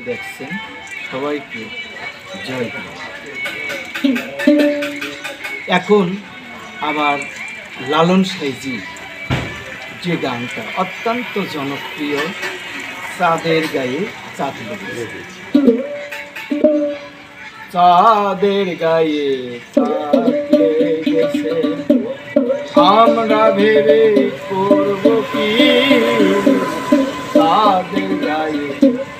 দেখছেন সবাইকে জয় গুরু। এখন আমার লালন সাইজি যে গানটা অত্যন্ত জনপ্রিয়, চাঁদের গায়ে চাঁদ লেগেছে, চাঁদের গায়ে চাঁদ লেগেছে, আমরা ভেবে করব কি, চাঁদের গায়ে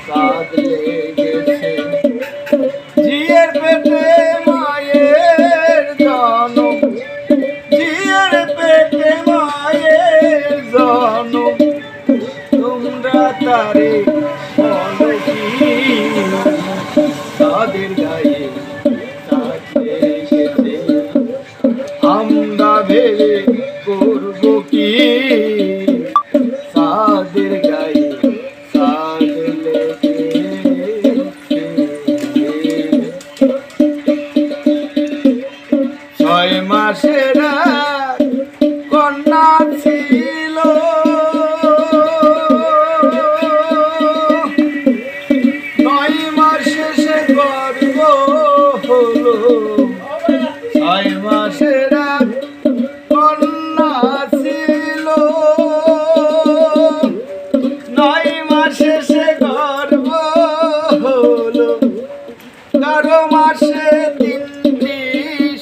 চাঁদ লেগেছে, জিয়ের পেটে মায়ের জনম, জিয়ের পেটে মায়ের জনম, তোমরা তারে বলো কি, চাঁদের গায়ে চাঁদ লেগেছে, আমরা ভেবে করব কি, চাঁদের গায়ে চাঁদ লেগেছে। 6 মাসের কন্যা ছিল, 9 মাস শেষে গর্ভ হলো, 6 মাসের কন্যা ছিল, 9 মাস শেষে গর্ভ হলো, 11 মাসে 3টি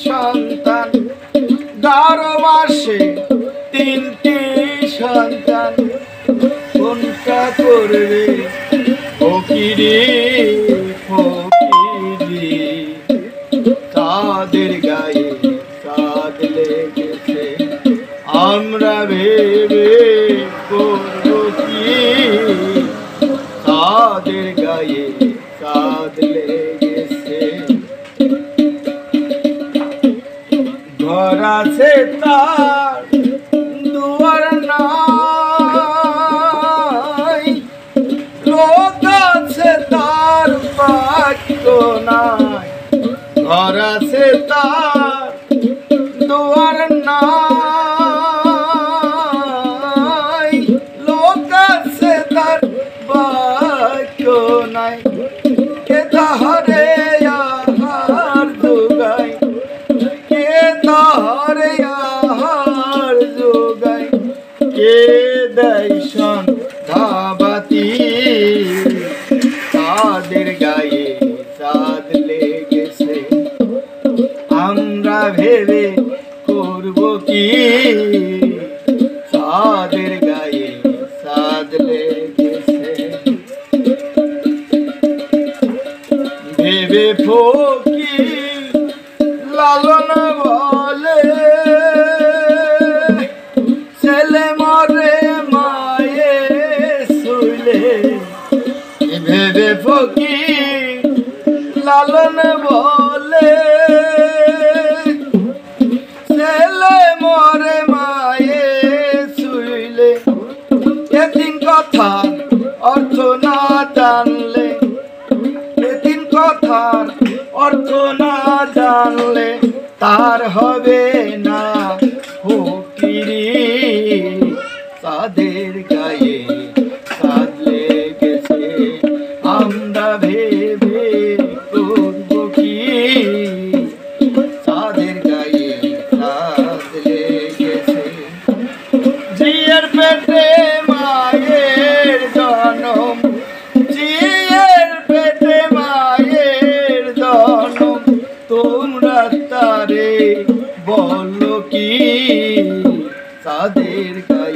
সন্তান, 12 মাসে 3টি সন্তান, কোনটা করবে ফকিরি ফকিরি, চাঁদের গায়ে চাঁদ লেগেছে, আমরা ভেবে করব কি, চাঁদের গায়ে চাঁদ লেগেছে। ঘর আছে তার দুয়ার নাই, লোক আছে তার বাক্য নাই, ঘর আছে তার দুয়ার নাই, লোক আছে তার বাক্য নাই, কে তাহারে আহার যোগায়, কে তাহারে আহার যোগায়, কে দেয় সন্ধ্যাবাতি, চাঁদের গায়ে চাঁদ লেগেছে, আমরা ভেবে করব কি, চাঁদের গায়ে চাঁদ লেগেছে। ভেবে ফকির লালন বলে, ছেলে মরে মায়ে শুইলে, ভেবে ফকির লালন বলে, ছেলে মরে মায়ে শুইলে, এদিন কথার অর্থ না জানলে, এদিন কথার অর্থ না জানলে, তার হবে না ফকিরি, চাঁদের গায়ে চাঁদ লেগেছে, আমরা ভেবে করব কি, চাঁদের গায়ে চাঁদ লেগেছে, জিয়ের পেটে মায়ের জনম, জিয়ের পেটে মায়ের জনম, তোমরা তারে বলো কি, চাঁদের গায়ে